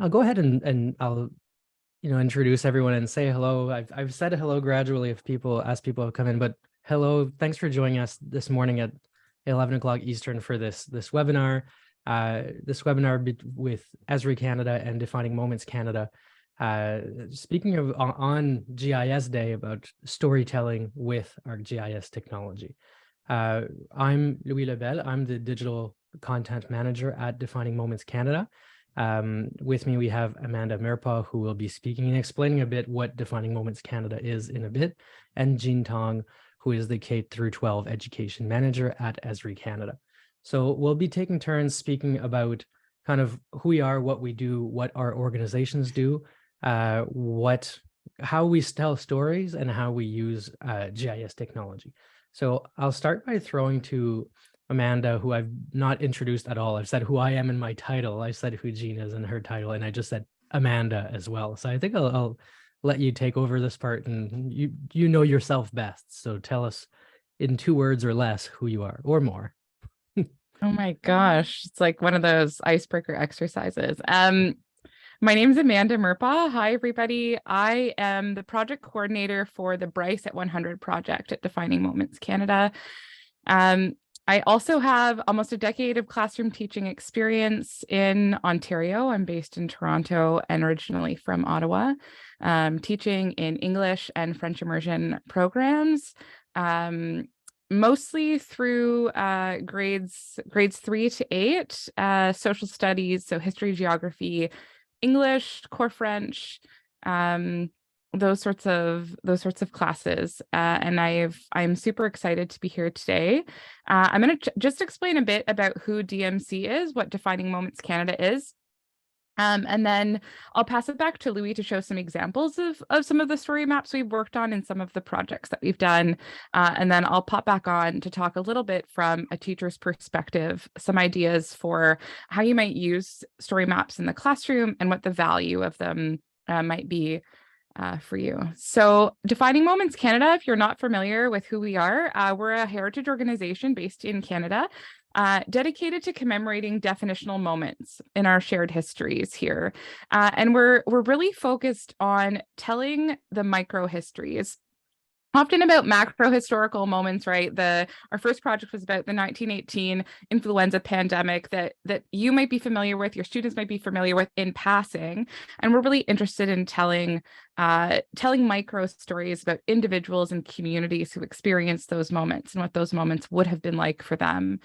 I'll go ahead and I'll introduce everyone and say hello. I've said hello gradually if people have come in, but hello, thanks for joining us this morning at 11 o'clock Eastern for this webinar. This webinar with Esri Canada and Defining Moments Canada. Speaking of on GIS Day about storytelling with ArcGIS technology. I'm Louis Lebel. I'm the digital content manager at Defining Moments Canada. With me, we have Amanda Mirpa, who will be speaking and explaining a bit what Defining Moments Canada is in a bit, and Jean Tong, who is the K-12 education manager at Esri Canada. So we'll be taking turns speaking about kind of who we are, what we do, what our organizations do, how we tell stories, and how we use GIS technology. So I'll start by throwing to Amanda, who I've not introduced at all. I've said who I am in my title. I said who Jean is in her title, and I just said Amanda as well. So I think I'll let you take over this part, and you know yourself best. So tell us in 2 words or less who you are, or more. Oh my gosh, it's like one of those icebreaker exercises. My name is Amanda Mirpa. Hi, everybody. I am the project coordinator for the Bryce at 100 project at Defining Moments Canada. I also have almost a decade of classroom teaching experience in Ontario. I'm based in Toronto and originally from Ottawa, teaching in English and French immersion programs, mostly through grades 3 to 8, social studies, so history, geography, English, core French, those sorts of classes, and I'm super excited to be here today. I'm going to just explain a bit about who DMC is, what Defining Moments Canada is, and then I'll pass it back to Louis to show some examples of some of the story maps we've worked on and some of the projects that we've done, and then I'll pop back on to talk a little bit from a teacher's perspective, some ideas for how you might use story maps in the classroom and what the value of them might be for you. So Defining Moments Canada, if you're not familiar with who we are, we're a heritage organization based in Canada, dedicated to commemorating definitional moments in our shared histories here. And we're really focused on telling the micro histories, often about macro historical moments, right? Our first project was about the 1918 influenza pandemic that you might be familiar with, your students might be familiar with in passing. And we're really interested in telling micro stories about individuals and communities who experienced those moments and what those moments would have been like for them.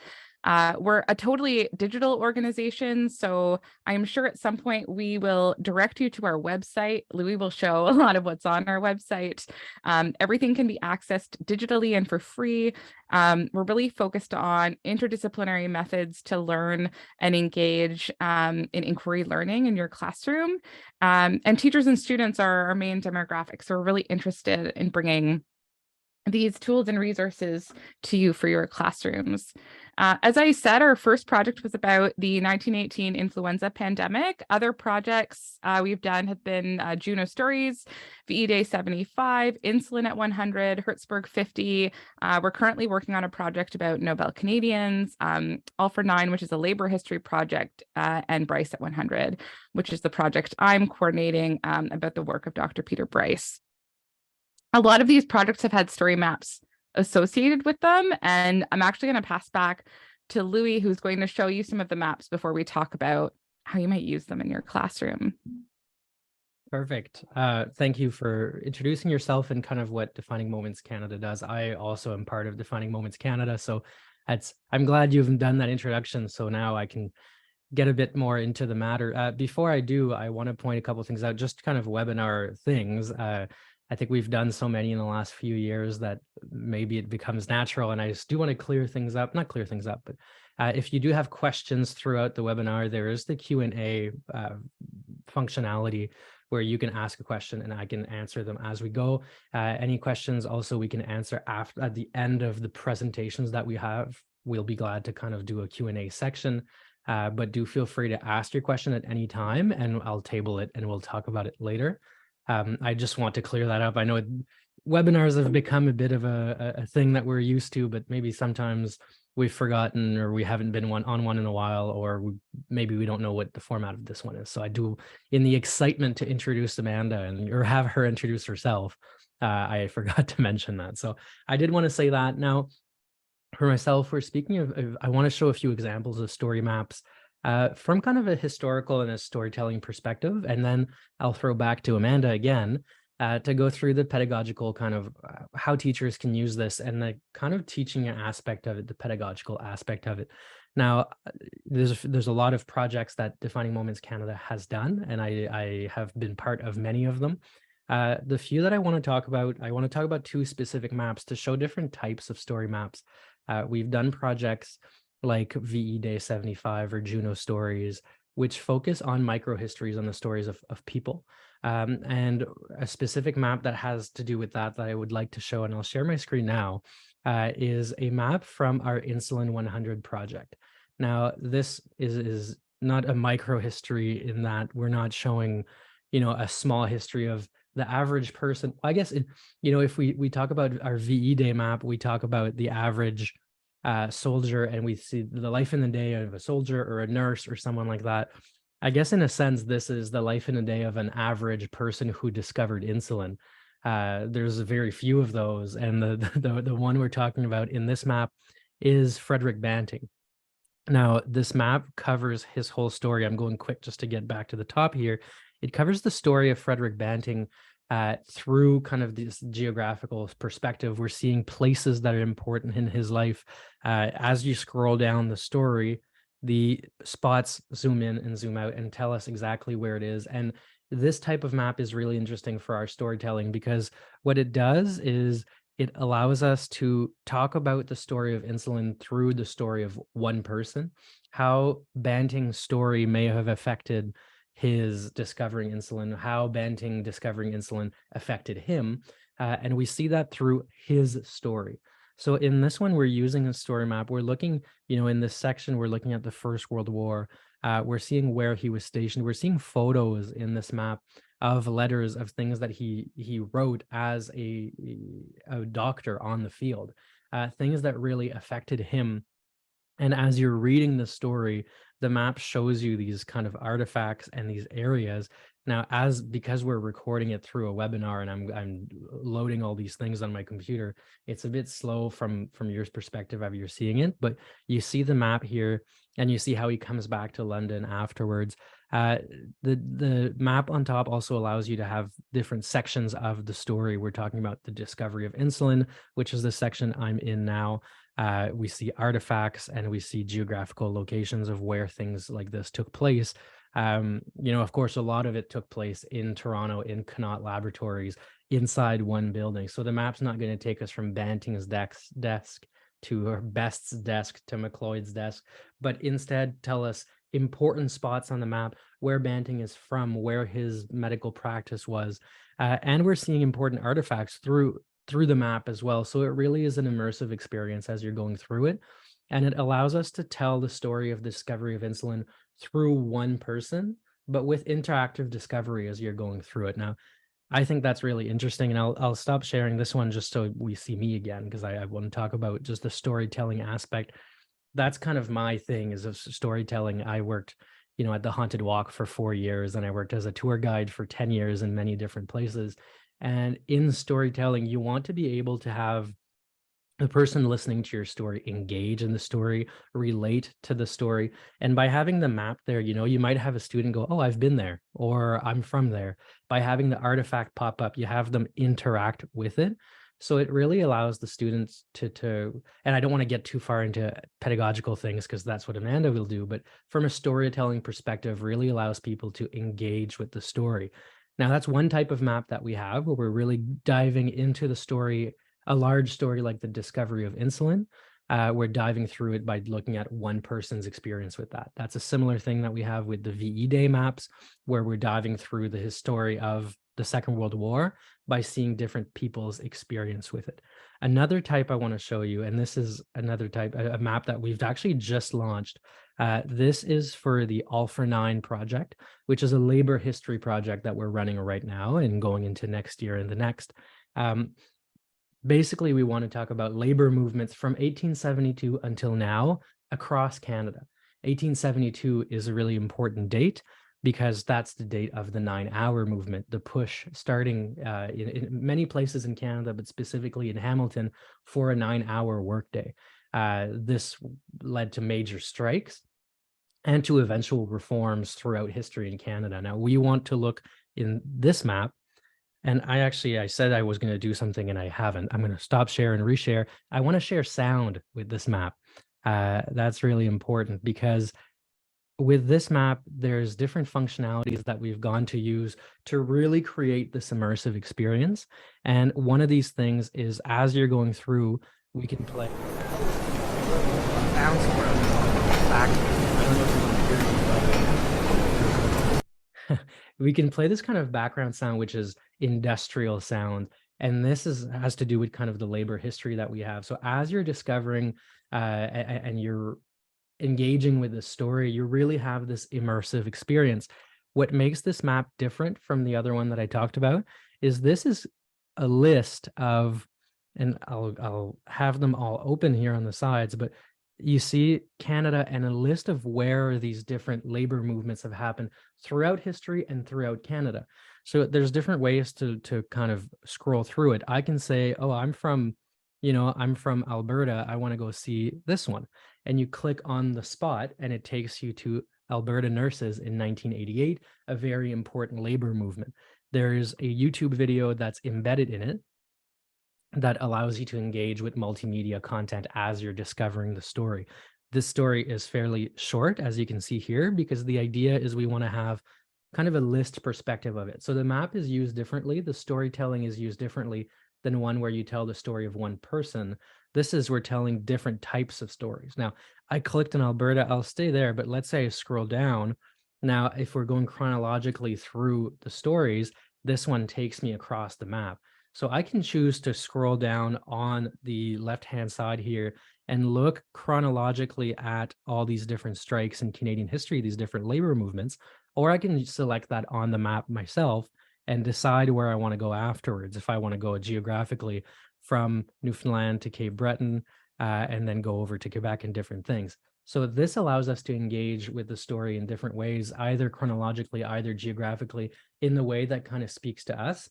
We're a totally digital organization, so I'm sure at some point we will direct you to our website. Louis will show a lot of what's on our website. Everything can be accessed digitally and for free. We're really focused on interdisciplinary methods to learn and engage in inquiry learning in your classroom. And teachers and students are our main demographics, so we're really interested in bringing these tools and resources to you for your classrooms. As I said, our first project was about the 1918 influenza pandemic. Other projects we've done have been Juno Stories, VE Day 75, Insulin at 100, Herzberg 50. We're currently working on a project about Nobel Canadians, All for 9, which is a labor history project, and Bryce at 100, which is the project I'm coordinating about the work of Dr. Peter Bryce. A lot of these projects have had story maps associated with them, and I'm actually going to pass back to Louis, who's going to show you some of the maps before we talk about how you might use them in your classroom. Perfect. Thank you for introducing yourself and kind of what Defining Moments Canada does. I also am part of Defining Moments Canada, so I'm glad you've done that introduction, so now I can get a bit more into the matter. Before I do, I want to point a couple of things out, just kind of webinar things. I think we've done so many in the last few years that maybe it becomes natural, and I just do want to clear things up, not clear things up, but if you do have questions throughout the webinar, there is the Q&A functionality where you can ask a question and I can answer them as we go. Any questions also we can answer at the end of the presentations that we have. We'll be glad to kind of do a Q&A section, but do feel free to ask your question at any time and I'll table it and we'll talk about it later. I just want to clear that up. I know webinars have become a bit of a thing that we're used to, but maybe sometimes we've forgotten, or we haven't been on one in a while, or maybe we don't know what the format of this one is. So I do, in the excitement to introduce Amanda or have her introduce herself, I forgot to mention that. So I did want to say that. Now, for myself, we're speaking of I want to show a few examples of story maps from kind of a historical and a storytelling perspective, and then I'll throw back to Amanda again to go through the pedagogical kind of how teachers can use this and the kind of teaching aspect of it, the pedagogical aspect of it. Now, there's a lot of projects that Defining Moments Canada has done, and I have been part of many of them. The few that I want to talk about two specific maps to show different types of story maps. We've done projects like VE Day 75 or Juno Stories, which focus on microhistories on the stories of people. And a specific map that has to do with that I would like to show, and I'll share my screen now, is a map from our Insulin 100 project. Now, this is not a microhistory in that we're not showing, a small history of the average person. I guess, if we talk about our VE Day map, we talk about the average soldier, and we see the life in the day of a soldier or a nurse or someone like that. I guess in a sense, this is the life in a day of an average person who discovered insulin. There's very few of those, and the one we're talking about in this map is Frederick Banting. Now, this map covers his whole story. I'm going quick just to get back to the top here. It covers the story of Frederick Banting through kind of this geographical perspective. We're seeing places that are important in his life. As you scroll down the story, the spots zoom in and zoom out and tell us exactly where it is. And this type of map is really interesting for our storytelling, because what it does is it allows us to talk about the story of insulin through the story of one person, how Banting's story may have affected his discovering insulin, how Banting discovering insulin affected him. And we see that through his story. So in this one, we're using a story map. We're looking, in this section, we're looking at the First World War. We're seeing where he was stationed. We're seeing photos in this map of letters of things that he wrote as a doctor on the field, things that really affected him. And as you're reading the story, the map shows you these kind of artifacts and these areas. Now, because we're recording it through a webinar and I'm loading all these things on my computer, it's a bit slow from your perspective of you're seeing it, but you see the map here and you see how he comes back to London afterwards. The map on top also allows you to have different sections of the story. We're talking about the discovery of insulin, which is the section I'm in now. We see artifacts and we see geographical locations of where things like this took place. Of course, a lot of it took place in Toronto, in Connaught Laboratories, inside one building. So the map's not going to take us from Banting's desk to her Best's desk to McLeod's desk, but instead tell us important spots on the map, where Banting is from, where his medical practice was. And we're seeing important artifacts through the map as well. So it really is an immersive experience as you're going through it. And it allows us to tell the story of the discovery of insulin through one person, but with interactive discovery as you're going through it. Now, I think that's really interesting, and I'll stop sharing this one just so we see me again, because I want to talk about just the storytelling aspect. That's kind of my thing, is of storytelling. I worked, at the Haunted Walk for 4 years, and I worked as a tour guide for 10 years in many different places. And in storytelling, you want to be able to have the person listening to your story engage in the story, relate to the story. And by having the map there, you might have a student go, oh, I've been there, or I'm from there. By having the artifact pop up, you have them interact with it. So it really allows the students to, and I don't want to get too far into pedagogical things because that's what Amanda will do, but from a storytelling perspective, really allows people to engage with the story. Now, that's one type of map that we have, where we're really diving into the story, a large story like the discovery of insulin. We're diving through it by looking at one person's experience with that. That's a similar thing that we have with the VE Day maps, where we're diving through the history of the Second World War by seeing different people's experience with it. Another type I want to show you, and this is another type, a map that we've actually just launched. This is for the All for 9 project, which is a labor history project that we're running right now and going into next year and the next. Basically, we want to talk about labor movements from 1872 until now across Canada. 1872 is a really important date because that's the date of the 9-hour movement, the push starting in many places in Canada, but specifically in Hamilton for a 9-hour workday. This led to major strikes and to eventual reforms throughout history in Canada. Now, we want to look in this map, and I said I was going to do something and I haven't. I'm going to stop share and reshare. I want to share sound with this map. That's really important because with this map, there's different functionalities that we've gone to use to really create this immersive experience. And one of these things is as you're going through, we can play sounds back. I don't know if you want to hear it. We can play this kind of background sound, which is industrial sound. And this has to do with kind of the labor history that we have. So as you're discovering and you're engaging with the story, you really have this immersive experience. What makes this map different from the other one that I talked about is this is a list of, and I'll have them all open here on the sides, but you see Canada and a list of where these different labor movements have happened throughout history and throughout Canada. So there's different ways to kind of scroll through it. I can say, oh, I'm from Alberta. I want to go see this one. And you click on the spot and it takes you to Alberta nurses in 1988, a very important labor movement. There's a YouTube video that's embedded in it that allows you to engage with multimedia content as you're discovering the story. This story is fairly short, as you can see here, because the idea is we want to have kind of a list perspective of it. So the map is used differently. The storytelling is used differently than one where you tell the story of one person. This is we're telling different types of stories. Now, I clicked on Alberta, I'll stay there, but let's say I scroll down. Now, if we're going chronologically through the stories, this one takes me across the map. So I can choose to scroll down on the left-hand side here and look chronologically at all these different strikes in Canadian history, these different labor movements, or I can select that on the map myself and decide where I want to go afterwards. If I want to go geographically from Newfoundland to Cape Breton, and then go over to Quebec and different things. So this allows us to engage with the story in different ways, either chronologically, either geographically, in the way that kind of speaks to us.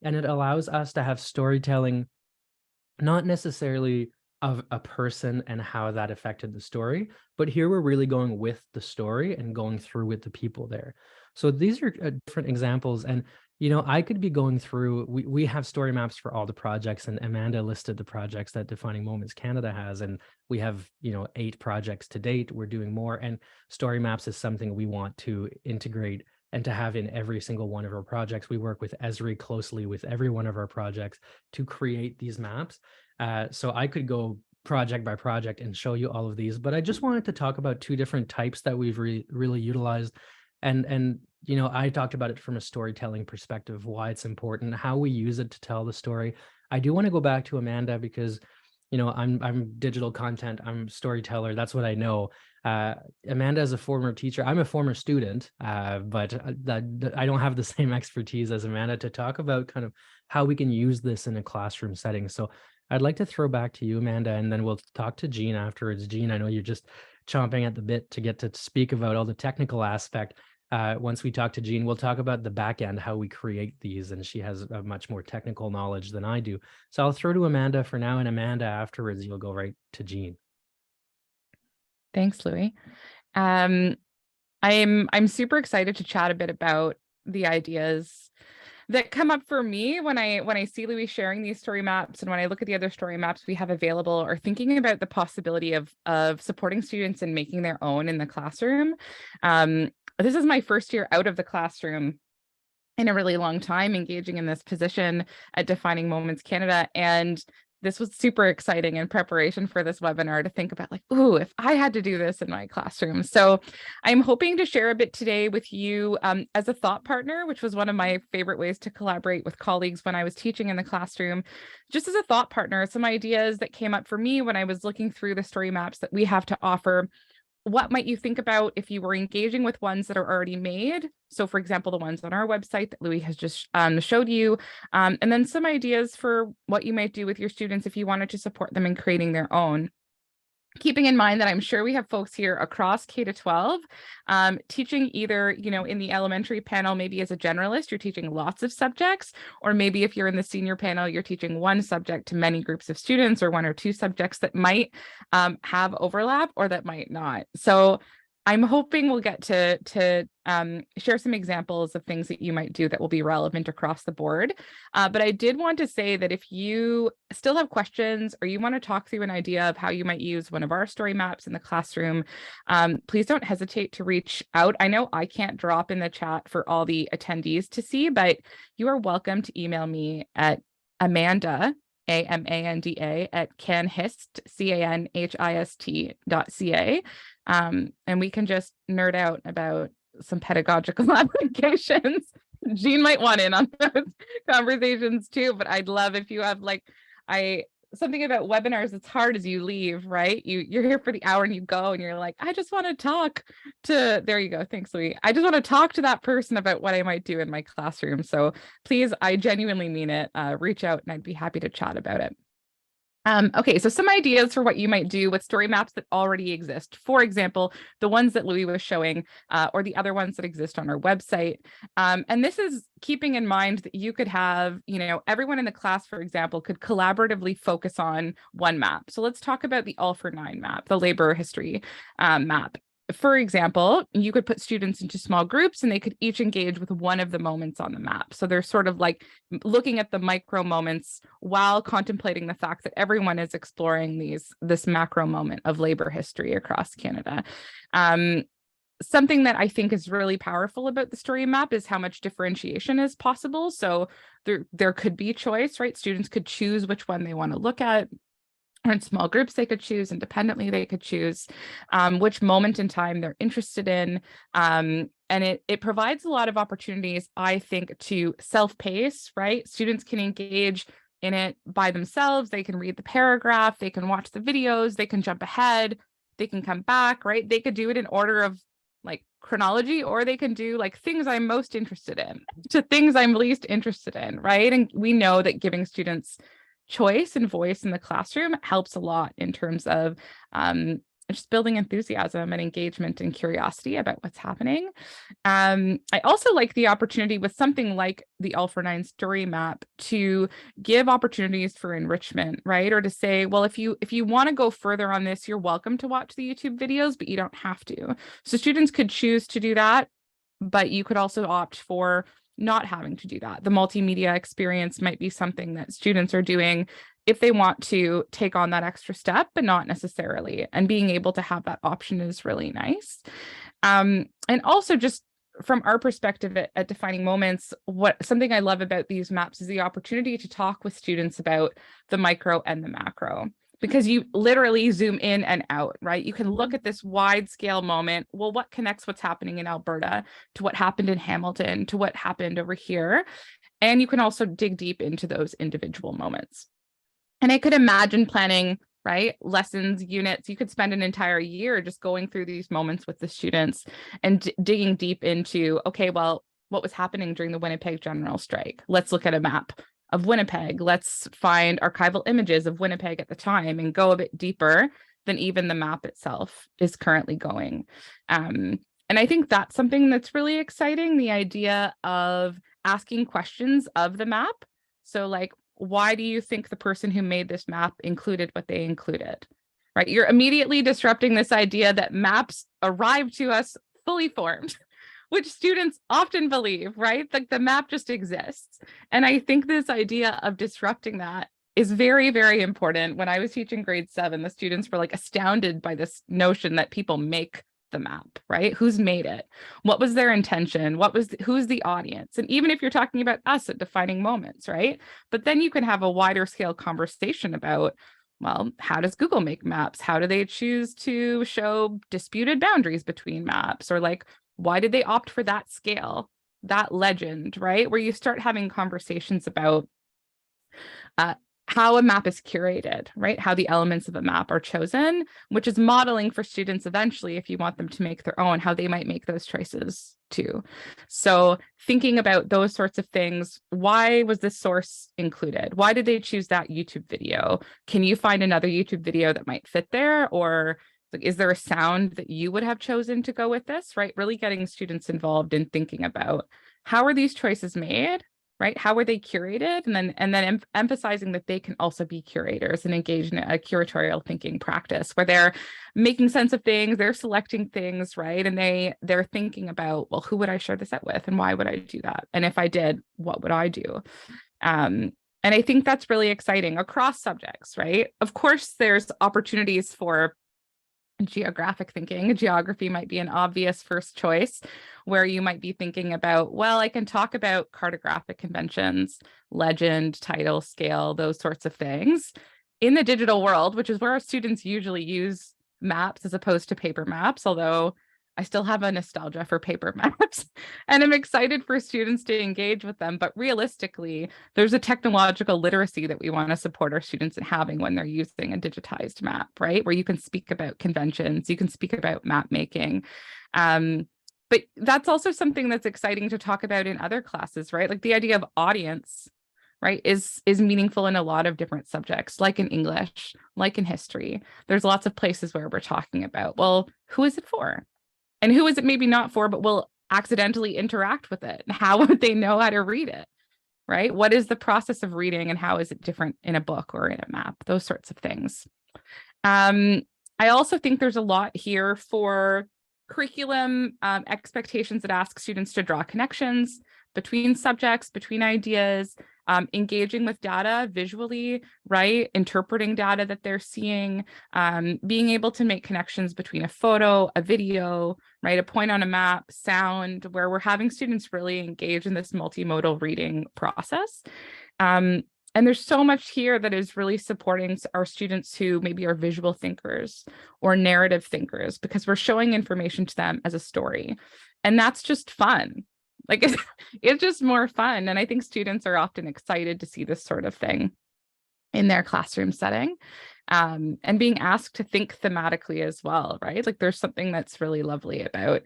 And it allows us to have storytelling, not necessarily of a person and how that affected the story, but here we're really going with the story and going through with the people there. So these are different examples. And, I could be going through, we have story maps for all the projects, and Amanda listed the projects that Defining Moments Canada has. And we have, 8 projects to date. We're doing more. And story maps is something we want to integrate and to have in every single one of our projects. We work with Esri closely with every one of our projects to create these maps. So I could go project by project and show you all of these, but I just wanted to talk about 2 different types that we've really utilized. And I talked about it from a storytelling perspective, why it's important, how we use it to tell the story. I do want to go back to Amanda because, I'm digital content, I'm storyteller, that's what I know. Amanda is a former teacher. I'm a former student, but I don't have the same expertise as Amanda to talk about kind of how we can use this in a classroom setting. So I'd like to throw back to you, Amanda, and then we'll talk to Jean afterwards. Jean, I know you're just chomping at the bit to get to speak about all the technical aspect. Once we talk to Jean, we'll talk about the back end, how we create these, and she has a much more technical knowledge than I do. So I'll throw to Amanda for now, and Amanda, afterwards, you'll go right to Jean. Thanks, Louis. I'm super excited to chat a bit about the ideas that come up for me when I see Louis sharing these story maps, and when I look at the other story maps we have available, or thinking about the possibility of supporting students in making their own in the classroom. This is my first year out of the classroom in a really long time, engaging in this position at Defining Moments Canada. And this was super exciting in preparation for this webinar to think about, like, ooh, if I had to do this in my classroom. So I'm hoping to share a bit today with you as a thought partner, which was one of my favorite ways to collaborate with colleagues when I was teaching in the classroom. Just as a thought partner, some ideas that came up for me when I was looking through the story maps that we have to offer what might you think about if you were engaging with ones that are already made? So for example, the ones on our website that Louis has just showed you, and then some ideas for what you might do with your students if you wanted to support them in creating their own. Keeping in mind that I'm sure we have folks here across K to 12 teaching either, in the elementary panel, maybe as a generalist, you're teaching lots of subjects, or maybe if you're in the senior panel, you're teaching one subject to many groups of students, or one or two subjects that might have overlap or that might not. So I'm hoping we'll get to share some examples of things that you might do that will be relevant across the board. But I did want to say that if you still have questions or you want to talk through an idea of how you might use one of our story maps in the classroom, please don't hesitate to reach out. I know I can't drop in the chat for all the attendees to see, but you are welcome to email me at Amanda, AMANDA, at canhist, CANHIST.ca. And we can just nerd out about some pedagogical applications. Jean might want in on those conversations too, but I'd love if you have something about webinars that's hard as you leave, right? You're here for the hour and you go and you're like, I just want to talk to, there you go. Thanks, Louis. I just want to talk to that person about what I might do in my classroom. So please, I genuinely mean it. Reach out and I'd be happy to chat about it. Okay, so some ideas for what you might do with story maps that already exist. For example, the ones that Louis was showing, or the other ones that exist on our website. And this is keeping in mind that you could have, everyone in the class, for example, could collaboratively focus on one map. So let's talk about the All for 9 map, the labor history map. For example, you could put students into small groups and they could each engage with one of the moments on the map. So they're sort of like looking at the micro moments while contemplating the fact that everyone is exploring this macro moment of labor history across Canada. Something that I think is really powerful about the story map is how much differentiation is possible. So there could be choice, right? Students could choose which one they want to look at. Or in small groups, they could choose, independently, they could choose which moment in time they're interested in. And it provides a lot of opportunities, I think, to self-pace, right? Students can engage in it by themselves. They can read the paragraph, they can watch the videos, they can jump ahead, they can come back, right? They could do it in order of chronology, or they can do things I'm most interested in to things I'm least interested in, right? And we know that giving students choice and voice in the classroom helps a lot in terms of just building enthusiasm and engagement and curiosity about what's happening. I also like the opportunity with something like the All for 9 story map to give opportunities for enrichment, right? Or to say, well, if you want to go further on this, you're welcome to watch the YouTube videos, but you don't have to. So students could choose to do that, but you could also opt for not having to do that. The multimedia experience might be something that students are doing if they want to take on that extra step, but not necessarily. And being able to have that option is really nice. And also, just from our perspective at Defining Moments, something I love about these maps is the opportunity to talk with students about the micro and the macro, because you literally zoom in and out, right? You can look at this wide scale moment. Well, what connects what's happening in Alberta to what happened in Hamilton, to what happened over here? And you can also dig deep into those individual moments. And I could imagine planning, right? Lessons, units. You could spend an entire year just going through these moments with the students and digging deep into, okay, well, what was happening during the Winnipeg General Strike? Let's look at a map of Winnipeg. Let's find archival images of Winnipeg at the time and go a bit deeper than even the map itself is currently going. And I think that's something that's really exciting, the idea of asking questions of the map. So why do you think the person who made this map included what they included, right? You're immediately disrupting this idea that maps arrive to us fully formed, which students often believe, right? The map just exists. And I think this idea of disrupting that is very, very important. When I was teaching grade 7, the students were astounded by this notion that people make the map, right? Who's made it? What was their intention? Who's the audience? And even if you're talking about us at Defining Moments, right? But then you can have a wider scale conversation about, well, how does Google make maps? How do they choose to show disputed boundaries between maps? Or why did they opt for that scale, that legend, right? Where you start having conversations about how a map is curated, right? How the elements of a map are chosen, which is modeling for students eventually, if you want them to make their own, how they might make those choices too. So thinking about those sorts of things, why was this source included? Why did they choose that YouTube video? Can you find another YouTube video that might fit there? Or is there a sound that you would have chosen to go with this, right? Really getting students involved in thinking about how are these choices made? Right? How were they curated? And then emphasizing that they can also be curators and engage in a curatorial thinking practice where they're making sense of things, they're selecting things, right? And they're thinking about, well, who would I share this out with? And why would I do that? And if I did, what would I do? And I think that's really exciting across subjects, right? Of course, there's opportunities for geographic thinking. Geography might be an obvious first choice where you might be thinking about, well, I can talk about cartographic conventions, legend, title, scale, those sorts of things. In the digital world, which is where our students usually use maps as opposed to paper maps, although I still have a nostalgia for paper maps and I'm excited for students to engage with them. But realistically, there's a technological literacy that we want to support our students in having when they're using a digitized map, right? Where you can speak about conventions, you can speak about map making. But that's also something that's exciting to talk about in other classes, right? Like the idea of audience, right, is meaningful in a lot of different subjects, like in English, like in history. There's lots of places where we're talking about, well, who is it for? And who is it maybe not for, but will accidentally interact with it? And how would they know how to read it, right? What is the process of reading and how is it different in a book or in a map? Those sorts of things. I also think there's a lot here for curriculum expectations that ask students to draw connections between subjects, between ideas, engaging with data visually, right? Interpreting data that they're seeing, being able to make connections between a photo, a video, right? A point on a map, sound, where we're having students really engage in this multimodal reading process. And there's so much here that is really supporting our students who maybe are visual thinkers or narrative thinkers, because we're showing information to them as a story. And that's just fun. Like it's just more fun. And I think students are often excited to see this sort of thing in their classroom setting, and being asked to think thematically as well, right? Like there's something that's really lovely about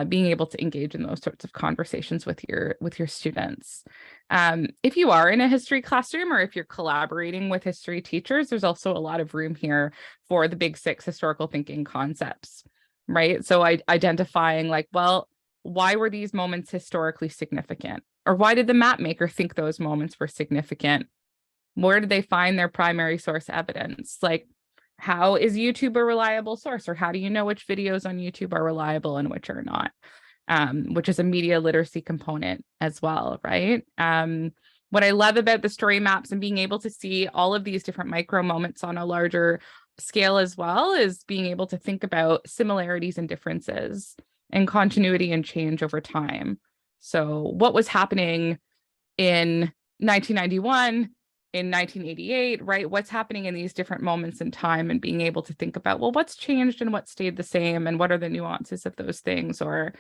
being able to engage in those sorts of conversations with your students. If you are in a history classroom or if you're collaborating with history teachers, there's also a lot of room here for the big 6 historical thinking concepts, right? So identifying like, well, why were these moments historically significant? Or why did the map maker think those moments were significant? Where did they find their primary source evidence? Like, how is YouTube a reliable source? Or how do you know which videos on YouTube are reliable and which are not? Which is a media literacy component as well, right? What I love about the story maps and being able to see all of these different micro moments on a larger scale as well is being able to think about similarities and differences and continuity and change over time. So what was happening in 1991, in 1988, right? What's happening in these different moments in time, and being able to think about, well, what's changed and what stayed the same and what are the nuances of those things, or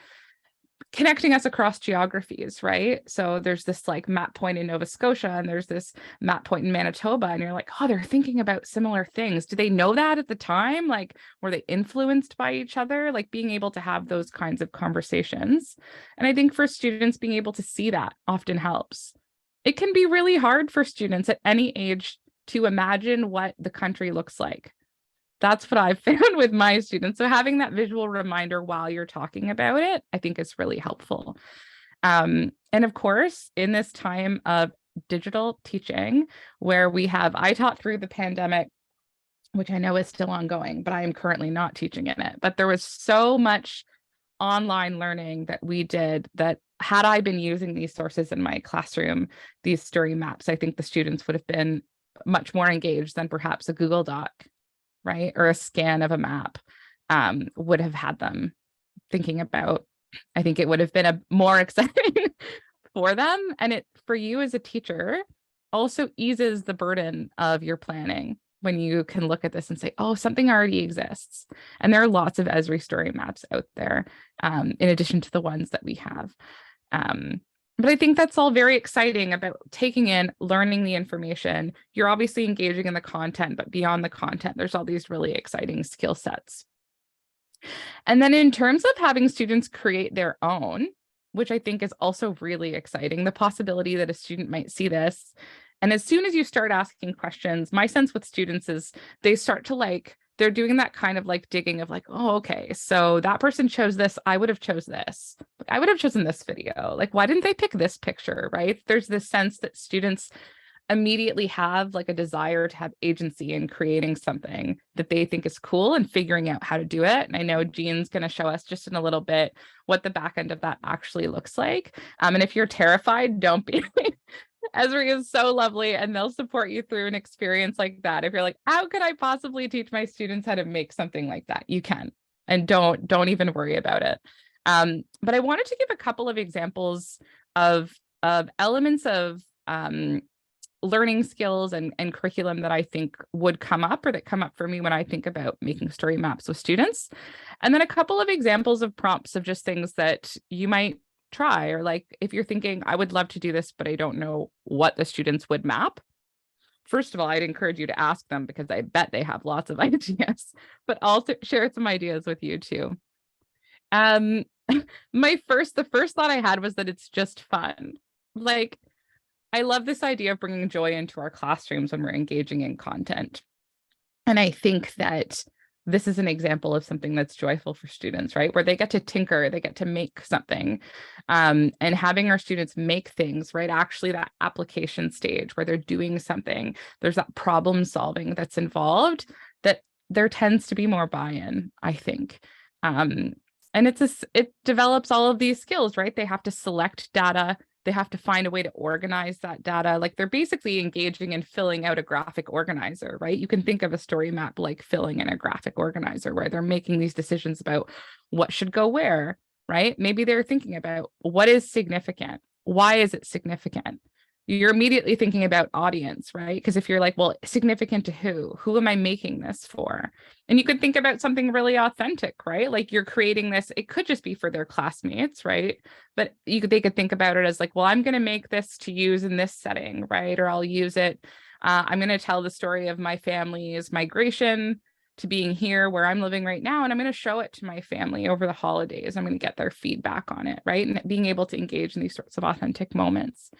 connecting us across geographies, right? So there's this like map point in Nova Scotia and there's this map point in Manitoba, and you're like, oh, they're thinking about similar things. Do they know that at the time? Like, were they influenced by each other? Like being able to have those kinds of conversations. And I think for students, being able to see that often helps. It can be really hard for students at any age to imagine what the country looks like. That's what I've found with my students. So having that visual reminder while you're talking about it, I think is really helpful. And of course, in this time of digital teaching, where I taught through the pandemic, which I know is still ongoing, but I am currently not teaching in it. But there was so much online learning that we did that had I been using these sources in my classroom, these story maps, I think the students would have been much more engaged than perhaps a Google Doc, right? Or a scan of a map would have had them thinking about. I think it would have been a more exciting for them. And it, for you as a teacher, also eases the burden of your planning when you can look at this and say, oh, something already exists. And there are lots of Esri story maps out there, in addition to the ones that we have. But I think that's all very exciting about taking in, learning the information. You're obviously engaging in the content, but beyond the content, there's all these really exciting skill sets. And then in terms of having students create their own, which I think is also really exciting, the possibility that a student might see this. And as soon as you start asking questions, my sense with students is they start to they're doing that kind of digging of oh, okay, so that person chose this. I would have chose this. I would have chosen this video. Why didn't they pick this picture, right? There's this sense that students immediately have a desire to have agency in creating something that they think is cool and figuring out how to do it. And I know Jean's going to show us just in a little bit what the back end of that actually looks like. And if you're terrified, don't be. Esri is so lovely and they'll support you through an experience like that. If you're like, how could I possibly teach my students how to make something like that? You can, and don't even worry about it. But I wanted to give a couple of examples of elements of learning skills and curriculum that I think would come up or that come up for me when I think about making story maps with students. And then a couple of examples of prompts of just things that you might try, or if you're thinking, I would love to do this, but I don't know what the students would map. First of all, I'd encourage you to ask them because I bet they have lots of ideas, but I'll share some ideas with you too. The first thought I had was that it's just fun. I love this idea of bringing joy into our classrooms when we're engaging in content. And I think that this is an example of something that's joyful for students, right? Where they get to tinker, they get to make something. And having our students make things, right? Actually, that application stage where they're doing something, there's that problem solving that's involved, that there tends to be more buy-in, I think. And it develops all of these skills, right? They have to select data. They have to find a way to organize that data. They're basically engaging in filling out a graphic organizer, right? You can think of a story map like filling in a graphic organizer where they're making these decisions about what should go where, right? Maybe they're thinking about what is significant? Why is it significant? You're immediately thinking about audience, right? Because if you're well, significant to who? Who am I making this for? And you could think about something really authentic, right? You're creating this, it could just be for their classmates, right? But they could think about it as well, I'm going to make this to use in this setting, right? Or I'll use it. I'm going to tell the story of my family's migration to being here where I'm living right now. And I'm going to show it to my family over the holidays. I'm going to get their feedback on it, right? And being able to engage in these sorts of authentic moments.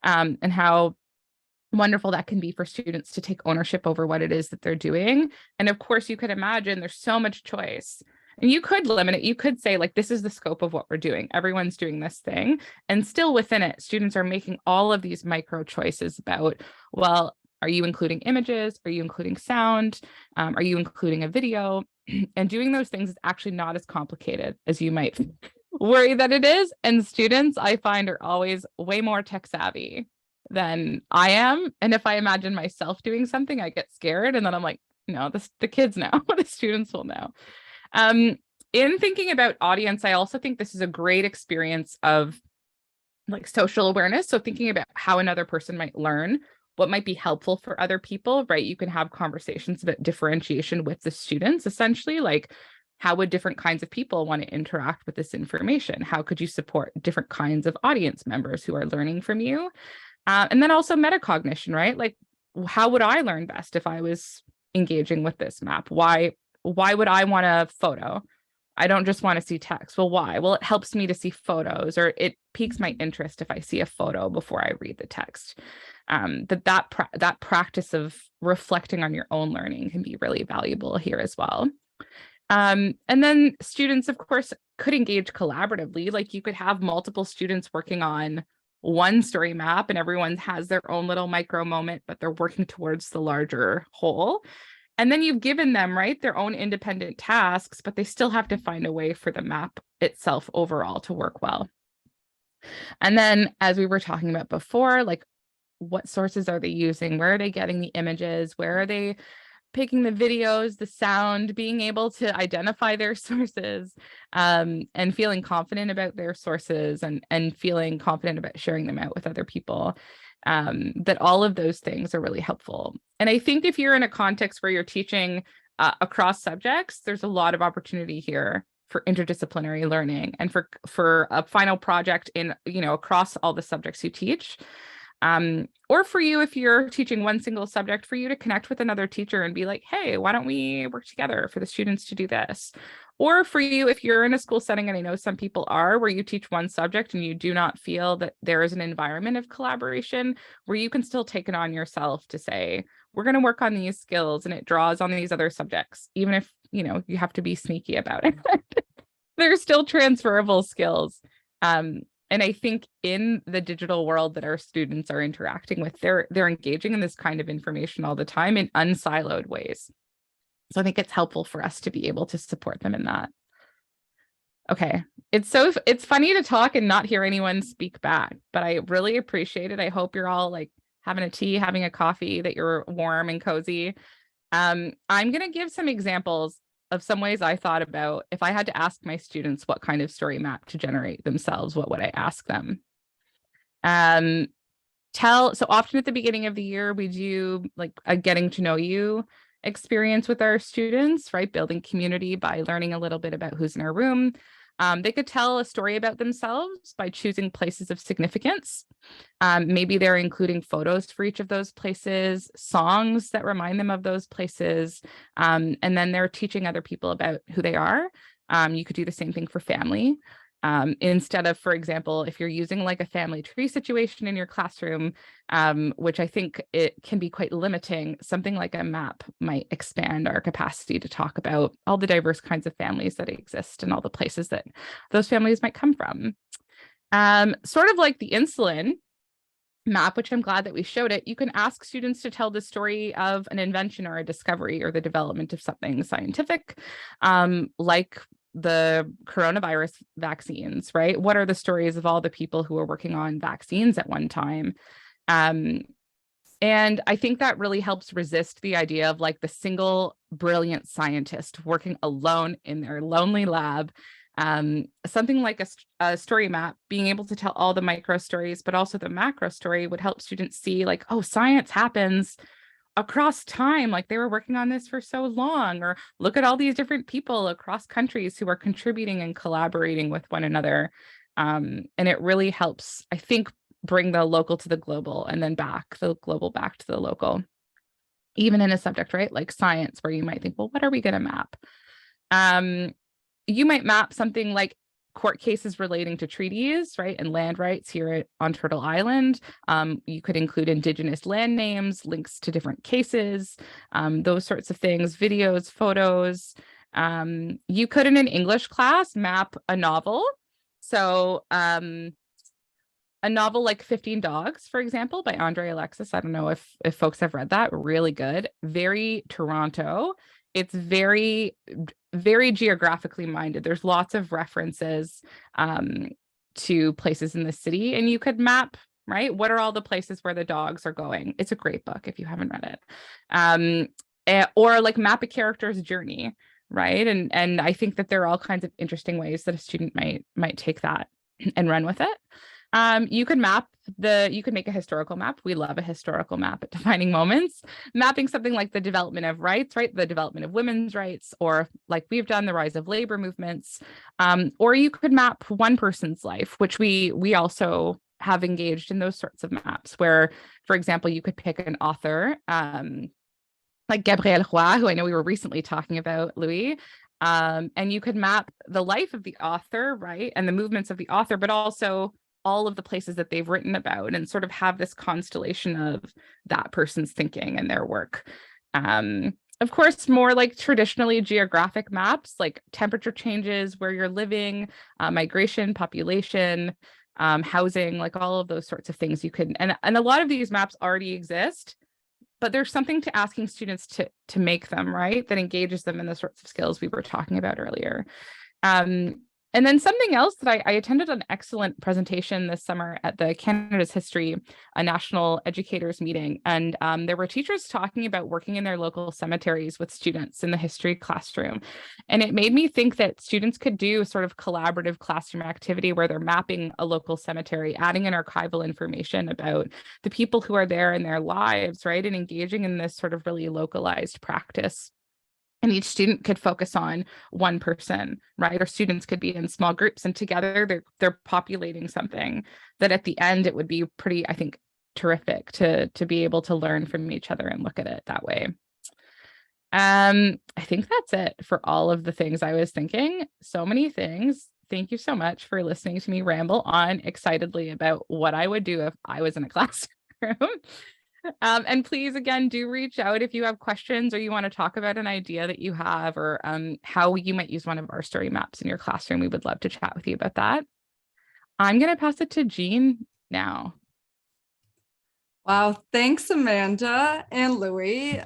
And how wonderful that can be for students to take ownership over what it is that they're doing. And of course, you could imagine there's so much choice. And you could limit it. You could say, this is the scope of what we're doing. Everyone's doing this thing. And still within it, students are making all of these micro choices about, well, are you including images? Are you including sound? Are you including a video? And doing those things is actually not as complicated as you might worry that it is. And students, I find, are always way more tech savvy than I am. And if I imagine myself doing something, I get scared. And then I'm like, no, the kids know, the students will know. In thinking about audience, I also think this is a great experience of social awareness. So thinking about how another person might learn, what might be helpful for other people, right? You can have conversations about differentiation with the students, essentially, how would different kinds of people want to interact with this information? How could you support different kinds of audience members who are learning from you? And then also metacognition, right? How would I learn best if I was engaging with this map? Why would I want a photo? I don't just want to see text. Well, why? Well, it helps me to see photos, or it piques my interest if I see a photo before I read the text. That practice of reflecting on your own learning can be really valuable here as well. And then students, of course, could engage collaboratively. You could have multiple students working on one story map and everyone has their own little micro moment, but they're working towards the larger whole. And then you've given them, right, their own independent tasks, but they still have to find a way for the map itself overall to work well. And then, as we were talking about before, what sources are they using? Where are they getting the images? Where are they picking the videos, the sound, being able to identify their sources, and feeling confident about their sources, and feeling confident about sharing them out with other people. That all of those things are really helpful. And I think if you're in a context where you're teaching across subjects, there's a lot of opportunity here for interdisciplinary learning and for a final project in, across all the subjects you teach. Or for you, if you're teaching one single subject, for you to connect with another teacher and be like, hey, why don't we work together for the students to do this? Or for you, if you're in a school setting, and I know some people are, where you teach one subject and you do not feel that there is an environment of collaboration, where you can still take it on yourself to say, we're going to work on these skills, and it draws on these other subjects, even if, you have to be sneaky about it. They're still transferable skills. And I think in the digital world that our students are interacting with, they're engaging in this kind of information all the time in unsiloed ways. So I think it's helpful for us to be able to support them in that. Okay, it's funny to talk and not hear anyone speak back, but I really appreciate it. I hope you're all like having a tea, having a coffee, that you're warm and cozy. I'm going to give some examples of some ways I thought about if I had to ask my students what kind of story map to generate themselves, what would I ask them? So often at the beginning of the year, we do like a getting to know you experience with our students, right? Building community by learning a little bit about who's in our room. They could tell a story about themselves by choosing places of significance. Maybe they're including photos for each of those places, songs that remind them of those places, and then they're teaching other people about who they are. You could do the same thing for family. Instead of, for example, if you're using like a family tree situation in your classroom, which I think it can be quite limiting, something like a map might expand our capacity to talk about all the diverse kinds of families that exist and all the places that those families might come from. Sort of like the insulin map, which I'm glad that we showed it, you can ask students to tell the story of an invention or a discovery or the development of something scientific, like the coronavirus vaccines, right? What are the stories of all the people who are working on vaccines at one time? And I think that really helps resist the idea of like the single brilliant scientist working alone in their lonely lab. Something like a story map, being able to tell all the micro stories, but also the macro story, would help students see like, oh, science happens across time, like they were working on this for so long, or look at all these different people across countries who are contributing and collaborating with one another. And it really helps, I think, bring the local to the global, and then the global back to the local, even in a subject, right? Like science, where you might think, well, what are we going to map? You might map something like court cases relating to treaties, right, and land rights here on Turtle Island. You could include Indigenous land names, links to different cases, those sorts of things, videos, photos. You could, in an English class, map a novel. So a novel like 15 Dogs, for example, by Andre Alexis. I don't know if folks have read that. Really good. Very Toronto. It's very, very geographically minded. There's lots of references to places in the city, and you could map, right? What are all the places where the dogs are going? It's a great book if you haven't read it. Or like map a character's journey, right? And I think that there are all kinds of interesting ways that a student might take that and run with it. You could make a historical map. We love a historical map at defining moments, mapping something like the development of rights, right? The development of women's rights, or like we've done, the rise of labor movements. Or you could map one person's life, which we also have engaged in those sorts of maps, where, for example, you could pick an author, like Gabrielle Roy, who I know we were recently talking about, Louis, and you could map the life of the author, right? And the movements of the author, but also all of the places that they've written about, and sort of have this constellation of that person's thinking and their work. Of course, more like traditionally geographic maps, like temperature changes, where you're living, migration, population, housing, like all of those sorts of things you could, and a lot of these maps already exist, but there's something to asking students to make them, right? That engages them in the sorts of skills we were talking about earlier. And then something else that I attended an excellent presentation this summer at the Canada's History, a national educators meeting. And there were teachers talking about working in their local cemeteries with students in the history classroom. And it made me think that students could do sort of collaborative classroom activity where they're mapping a local cemetery, adding in archival information about the people who are there in their lives, right? And engaging in this sort of really localized practice. and each student could focus on one person, right? Or students could be in small groups, and together they're populating something that at the end it would be pretty, I think, terrific to be able to learn from each other and look at it that way. I think that's it for all of the things I was thinking. So many things. Thank you so much for listening to me ramble on excitedly about what I would do if I was in a classroom. And please, again, do reach out if you have questions or you want to talk about an idea that you have, or how you might use one of our story maps in your classroom. We would love to chat with you about that. I'm going to pass it to Jean now. Wow, thanks, Amanda and Louis.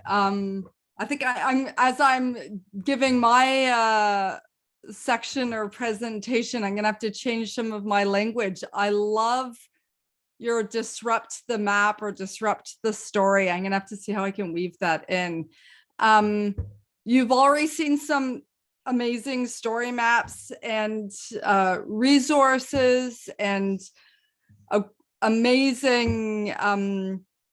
I think I'm giving my section or presentation, I'm gonna have to change some of my language. I love your disrupt the map or disrupt the story. I'm gonna have to see how I can weave that in. You've already seen some amazing story maps and resources and amazing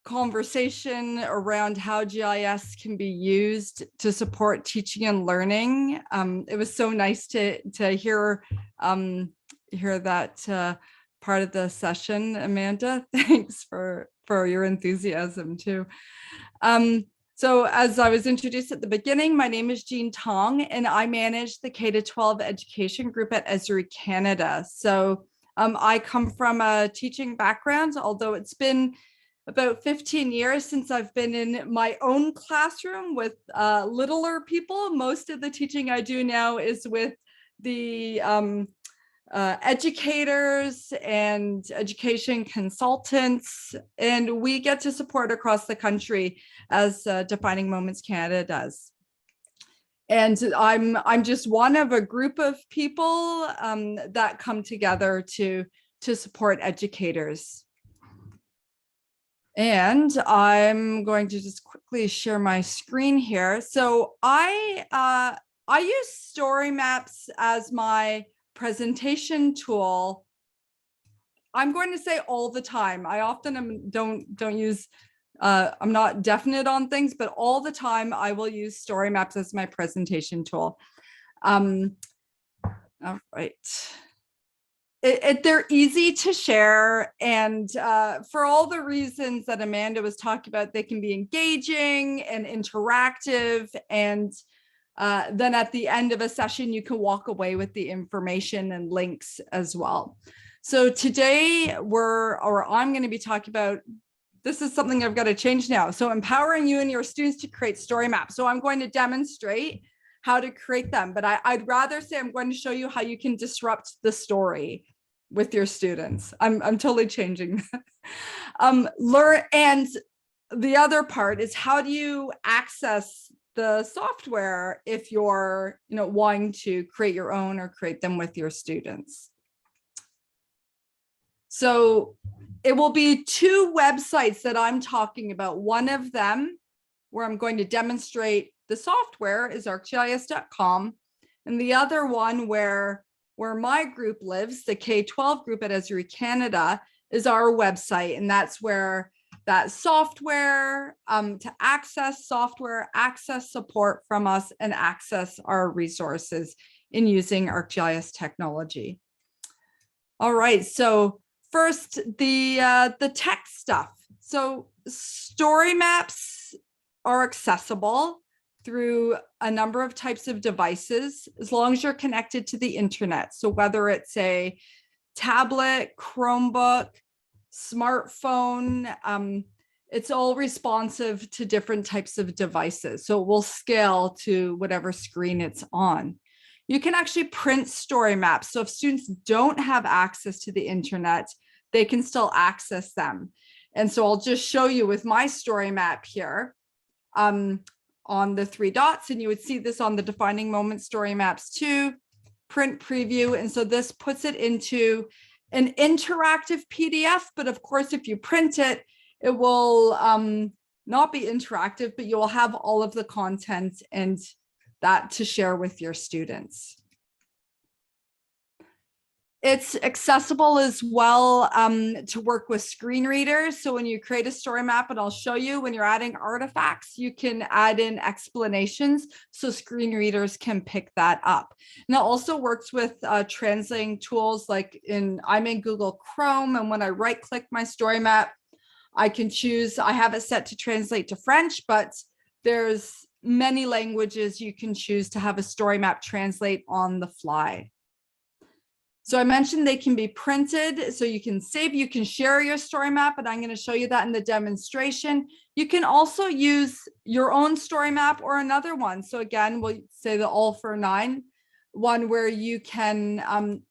conversation around how GIS can be used to support teaching and learning. It was so nice to hear that part of the session, Amanda. Thanks for your enthusiasm too. So as I was introduced at the beginning, my name is Jean Tong, and I manage the K-12 education group at Esri Canada. So I come from a teaching background, although it's been about 15 years since I've been in my own classroom with littler people. Most of the teaching I do now is with the educators and education consultants, and we get to support across the country as Defining Moments Canada does. And I'm just one of a group of people that come together to support educators. And I'm going to just quickly share my screen here. So I use story maps as my presentation tool. I'm going to say all the time. I often don't use. I'm not definite on things, but all the time I will use story maps as my presentation tool. All right. They're easy to share, and for all the reasons that Amanda was talking about, they can be engaging and interactive, and then at the end of a session, you can walk away with the information and links as well. So today I'm going to be talking about, this is something I've got to change now. So empowering you and your students to create story maps. So I'm going to demonstrate how to create them, but I'd rather say I'm going to show you how you can disrupt the story with your students. I'm totally changing that. Learn, and the other part is, how do you access the software if you're wanting to create your own or create them with your students? So it will be two websites that I'm talking about. One of them where I'm going to demonstrate the software is arcgis.com, and the other one where my group lives, the K-12 group at Esri Canada, is our website, and that's where that software, to access software, access support from us, and access our resources in using ArcGIS technology. All right, so first, the tech stuff. So story maps are accessible through a number of types of devices, as long as you're connected to the internet. So whether it's a tablet, Chromebook, smartphone, it's all responsive to different types of devices. So it will scale to whatever screen it's on. You can actually print story maps. So if students don't have access to the internet, they can still access them. And so I'll just show you with my story map here on the three dots, and you would see this on the Defining Moments Story Maps 2, print preview. And so this puts it into an interactive PDF, but of course, if you print it, it will not be interactive, but you will have all of the content and that to share with your students. It's accessible as well to work with screen readers. So when you create a story map, and I'll show you when you're adding artifacts, you can add in explanations so screen readers can pick that up. And it also works with translating tools like I'm in Google Chrome, and when I right click my story map, I can choose, I have it set to translate to French, but there's many languages you can choose to have a story map translate on the fly. So I mentioned they can be printed, so you can save, you can share your story map, and I'm going to show you that in the demonstration. You can also use your own story map or another one. So again, we'll say the All for 9 one where you can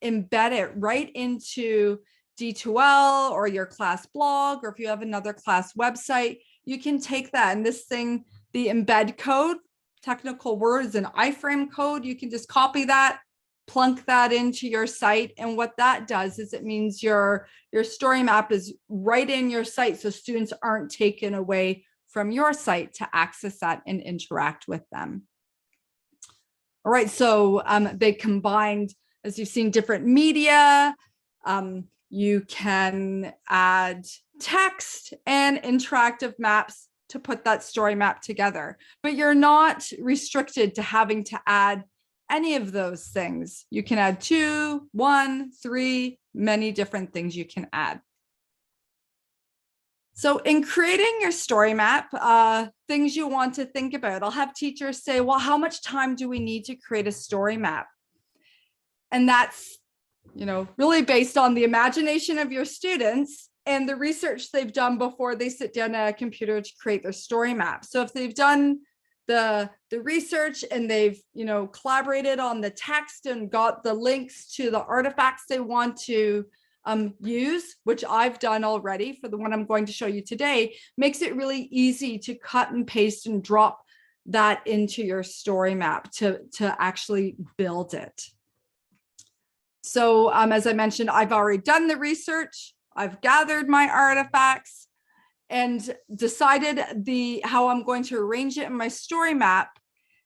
embed it right into D2L or your class blog, or if you have another class website, you can take that, and this thing, the embed code, technical words and iframe code, you can just copy that, plunk that into your site. And what that does is it means your story map is right in your site, so students aren't taken away from your site to access that and interact with them. All right, so they combined, as you've seen, different media. You can add text and interactive maps to put that story map together, but you're not restricted to having to add any of those things. You can add 2, 1, 3, many different things you can add. So in creating your story map, things you want to think about, I'll have teachers say, well, how much time do we need to create a story map? And that's, really based on the imagination of your students and the research they've done before they sit down at a computer to create their story map. So if they've done the research and they've collaborated on the text and got the links to the artifacts they want to use, which I've done already for the one I'm going to show you today, makes it really easy to cut and paste and drop that into your story map to actually build it. So as I mentioned, I've already done the research, I've gathered my artifacts and decided how I'm going to arrange it in my story map.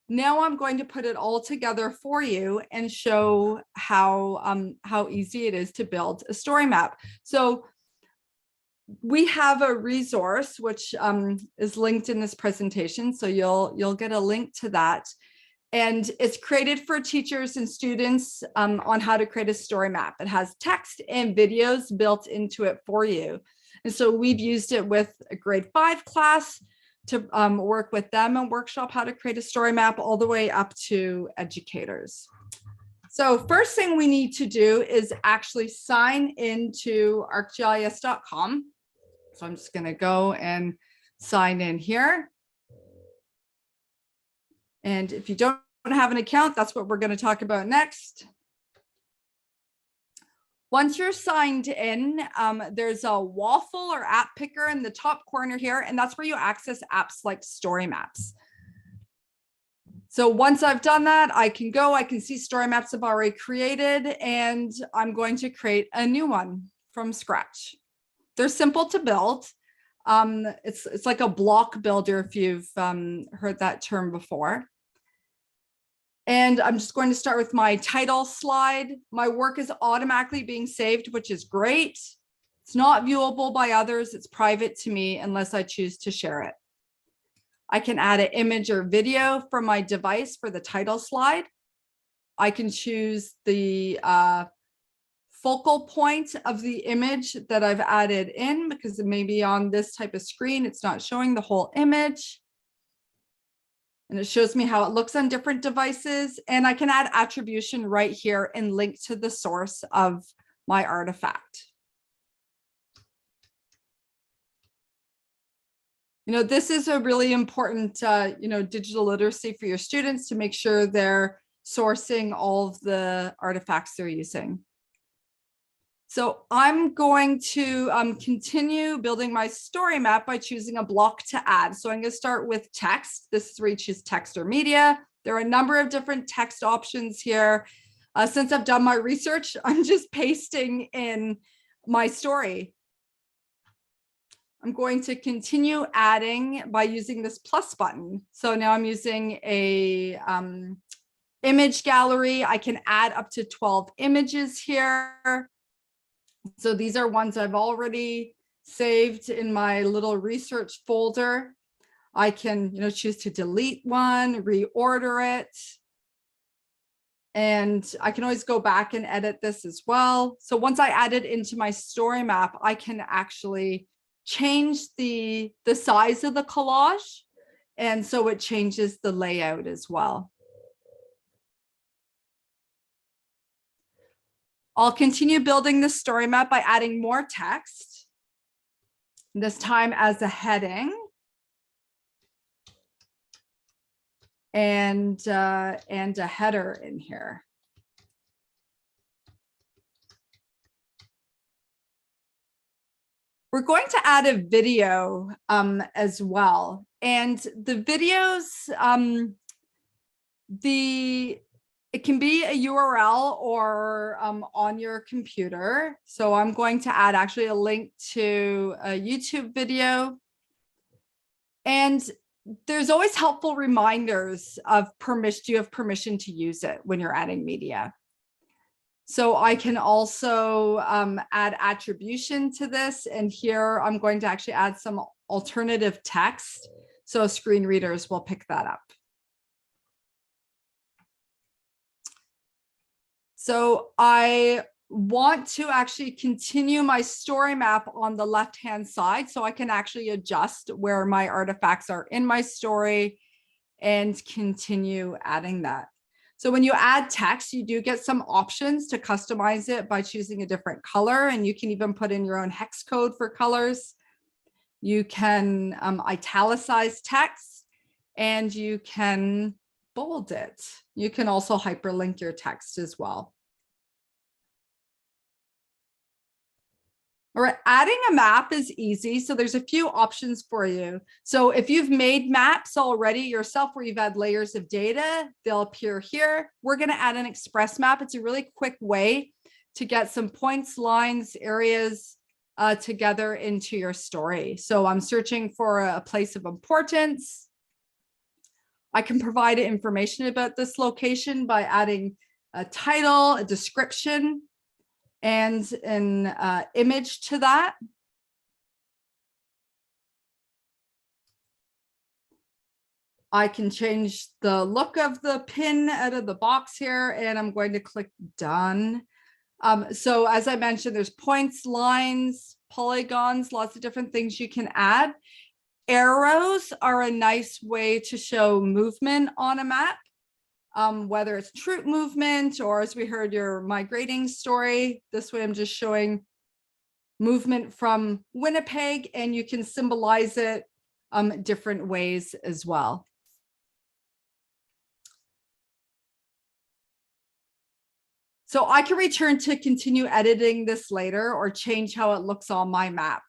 Now I'm going to put it all together for you and show how easy it is to build a story map. So we have a resource which is linked in this presentation, so you'll get a link to that. And it's created for teachers and students on how to create a story map. It has text and videos built into it for you. And so we've used it with a grade 5 class to work with them and workshop how to create a story map all the way up to educators. So first thing we need to do is actually sign into ArcGIS.com. So I'm just going to go and sign in here. And if you don't have an account, that's what we're going to talk about next. Once you're signed in, there's a waffle or app picker in the top corner here, and that's where you access apps like story maps. So once I've done that, I can see story maps I've already created, and I'm going to create a new one from scratch. They're simple to build. It's like a block builder if you've heard that term before. And I'm just going to start with my title slide. My work is automatically being saved, which is great. It's not viewable by others. It's private to me unless I choose to share it. I can add an image or video from my device for the title slide. I can choose the focal point of the image that I've added in, because it may be on this type of screen, it's not showing the whole image. And it shows me how it looks on different devices. And I can add attribution right here and link to the source of my artifact. This is a really important, digital literacy for your students to make sure they're sourcing all of the artifacts they're using. So I'm going to continue building my story map by choosing a block to add. So I'm going to start with text. This is where you choose text or media. There are a number of different text options here. Since I've done my research, I'm just pasting in my story. I'm going to continue adding by using this plus button. So now I'm using a image gallery. I can add up to 12 images here. So these are ones I've already saved in my little research folder. I can, choose to delete one, reorder it. And I can always go back and edit this as well. So once I add it into my story map, I can actually change the size of the collage. And so it changes the layout as well. I'll continue building the story map by adding more text, this time as a heading. And a header in here. We're going to add a video as well. And the videos, it can be a URL or on your computer. So I'm going to add actually a link to a YouTube video. And there's always helpful reminders of permission. Do you have permission to use it when you're adding media? So I can also add attribution to this. And here I'm going to actually add some alternative text. So screen readers will pick that up. So I want to actually continue my story map on the left-hand side so I can actually adjust where my artifacts are in my story and continue adding that. So when you add text, you do get some options to customize it by choosing a different color, and you can even put in your own hex code for colors. You can italicize text and you can bold it. You can also hyperlink your text as well. All right, adding a map is easy. So there's a few options for you. So if you've made maps already yourself where you've had layers of data, they'll appear here. We're going to add an express map. It's a really quick way to get some points, lines, areas together into your story. So I'm searching for a place of importance. I can provide information about this location by adding a title, a description, and an image to that. I can change the look of the pin out of the box here, and I'm going to click done. So as I mentioned, there's points, lines, polygons, lots of different things you can add. Arrows are a nice way to show movement on a map. Whether it's troop movement or, as we heard, your migrating story. This way I'm just showing movement from Winnipeg, and you can symbolize it different ways as well. So I can return to continue editing this later or change how it looks on my map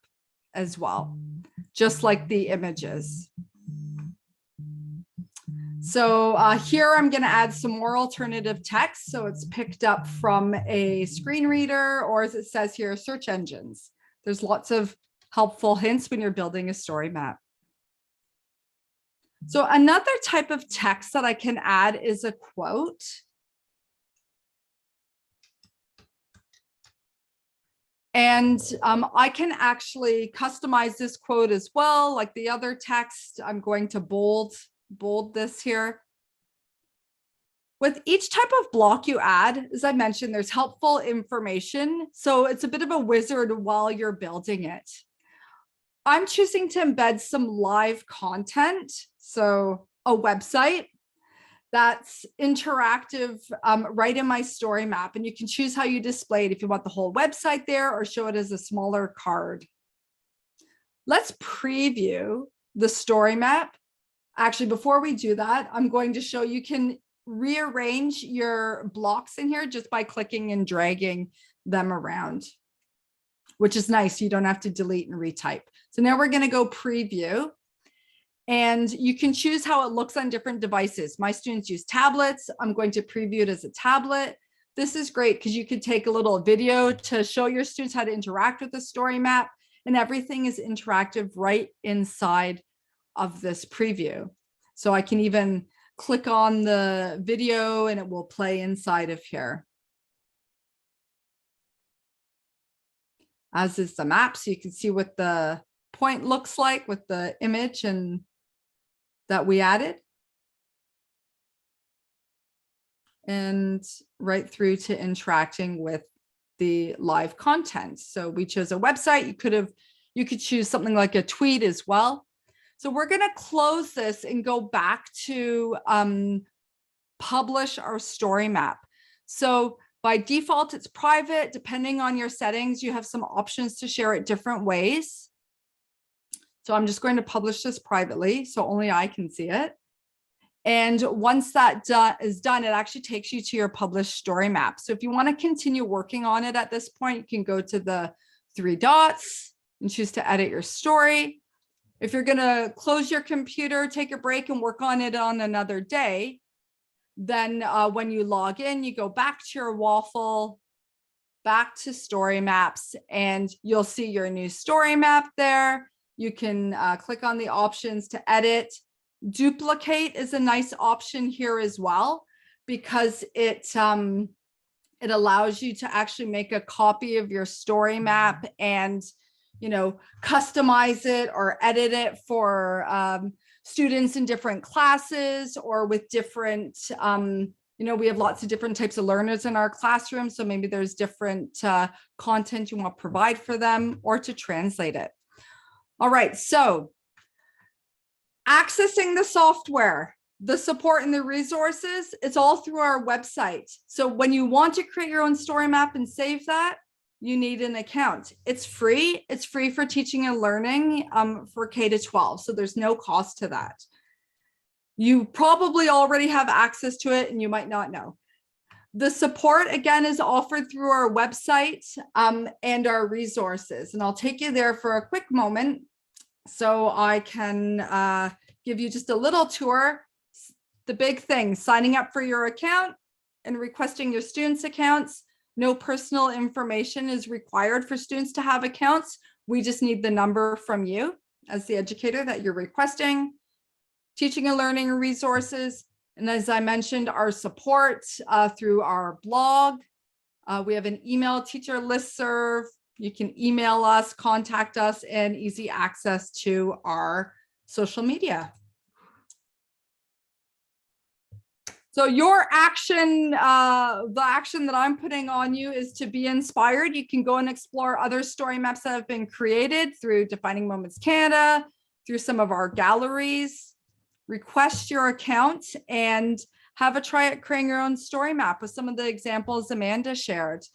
as well, just like the images. So here I'm going to add some more alternative text. So it's picked up from a screen reader, or as it says here, search engines. There's lots of helpful hints when you're building a story map. So another type of text that I can add is a quote. And I can actually customize this quote as well, like the other text. I'm going to bold this here. With each type of block you add, as I mentioned, there's helpful information. So it's a bit of a wizard while you're building it. I'm choosing to embed some live content. So a website that's interactive right in my story map. And you can choose how you display it, if you want the whole website there or show it as a smaller card. Let's preview the story map. Actually, before we do that, I'm going to show you can rearrange your blocks in here just by clicking and dragging them around, which is nice. You don't have to delete and retype. So now we're going to go preview, and you can choose how it looks on different devices. My students use tablets. I'm going to preview it as a tablet. This is great because you could take a little video to show your students how to interact with the story map, and everything is interactive right inside of this preview. So I can even click on the video and it will play inside of here. As is the map, so you can see what the point looks like with the image and that we added. And right through to interacting with the live content. So we chose a website. You could choose something like a tweet as well. So we're going to close this and go back to publish our story map. So by default, it's private. Depending on your settings, you have some options to share it different ways. So I'm just going to publish this privately, so only I can see it. And once that is done, it actually takes you to your published story map. So if you want to continue working on it at this point, you can go to the 3 dots and choose to edit your story. If you're going to close your computer, take a break and work on it on another day, then when you log in, you go back to your waffle, back to story maps, and you'll see your new story map there. You can click on the options to edit. Duplicate is a nice option here as well, because it allows you to actually make a copy of your story map and, you know, customize it or edit it for students in different classes or with different, you know, we have lots of different types of learners in our classroom. So maybe there's different content you want to provide for them or to translate it. All right, so accessing the software, the support and the resources, it's all through our website. So when you want to create your own story map and save that, you need an account. It's free. It's free for teaching and learning for K to 12. So there's no cost to that. You probably already have access to it and you might not know. The support, again, is offered through our website and our resources. And I'll take you there for a quick moment so I can give you just a little tour. The big thing, signing up for your account and requesting your students' accounts. No personal information is required for students to have accounts. We just need the number from you as the educator that you're requesting. Teaching and learning resources. And as I mentioned, our support through our blog. We have an email teacher listserv. You can email us, contact us, and easy access to our social media. So your action, the action that I'm putting on you is to be inspired. You can go and explore other story maps that have been created through Defining Moments Canada, through some of our galleries. Request your account and have a try at creating your own story map with some of the examples Amanda shared.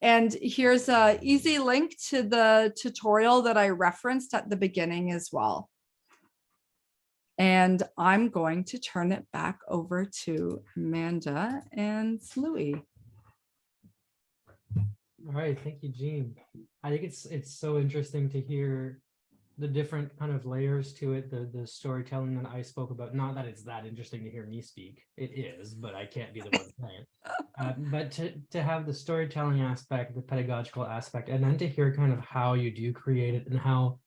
And here's an easy link to the tutorial that I referenced at the beginning as well. And I'm going to turn it back over to Amanda and Louis. All right, thank you, Jean. I think it's so interesting to hear the different kind of layers to it, the storytelling that I spoke about. Not that it's that interesting to hear me speak. It is, but I can't be the one saying it. But to have the storytelling aspect, the pedagogical aspect, and then to hear kind of how you do create it and how,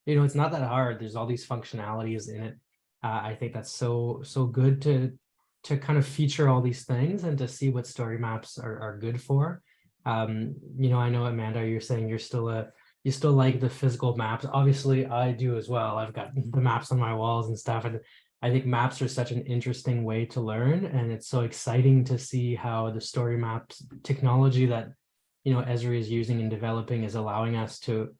you know, it's not that hard. There's all these functionalities in it. I think that's so good to kind of feature all these things and to see what story maps are good for. You know, I know, Amanda, you're saying you still like the physical maps. Obviously, I do as well. I've got the maps on my walls and stuff. And I think maps are such an interesting way to learn. And it's so exciting to see how the story maps technology that, you know, Esri is using and developing is allowing us to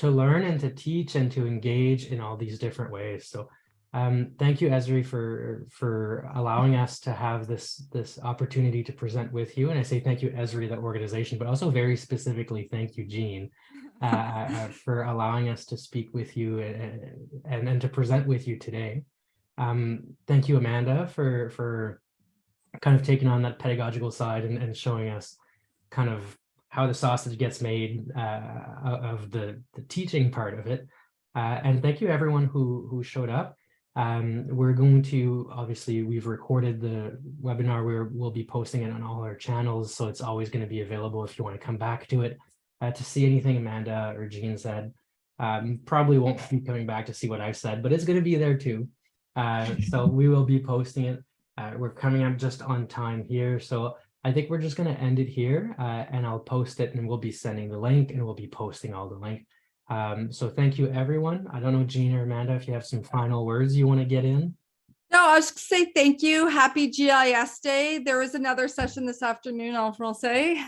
learn and to teach and to engage in all these different ways. So thank you, Esri, for allowing us to have this opportunity to present with you. And I say thank you, Esri, the organization, but also very specifically, thank you, Jean, for allowing us to speak with you and to present with you today. Thank you, Amanda, for kind of taking on that pedagogical side and showing us kind of how the sausage gets made of the teaching part of it. And thank you, everyone who showed up. We're going to, obviously, we've recorded the webinar. We'll be posting it on all our channels, so it's always going to be available if you want to come back to it to see anything Amanda or Jean said. Probably won't be coming back to see what I've said, but it's going to be there too. So we will be posting it. We're coming up just on time here. So I think we're just going to end it here, and I'll post it, and we'll be sending the link, and we'll be posting all the link. So thank you, everyone. I don't know, Jean or Amanda, if you have some final words you want to get in. No, I was going to say thank you. Happy GIS Day. There is another session this afternoon, I'll say,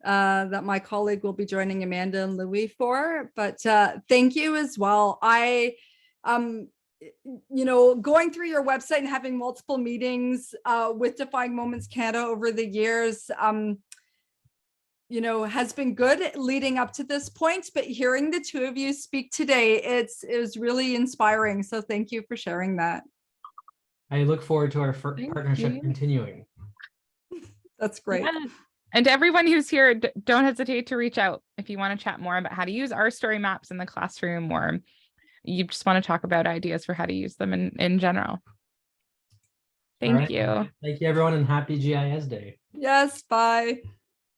that my colleague will be joining Amanda and Louis for. But thank you as well. Going through your website and having multiple meetings with Defining Moments Canada over the years, has been good leading up to this point, but hearing the two of you speak today, it was really inspiring. So thank you for sharing that. I look forward to our partnership continuing. That's great. Yeah. And to everyone who's here, don't hesitate to reach out if you want to chat more about how to use our story maps in the classroom, or you just want to talk about ideas for how to use them in general. Thank you. Thank you, everyone, and happy GIS Day. Yes, bye.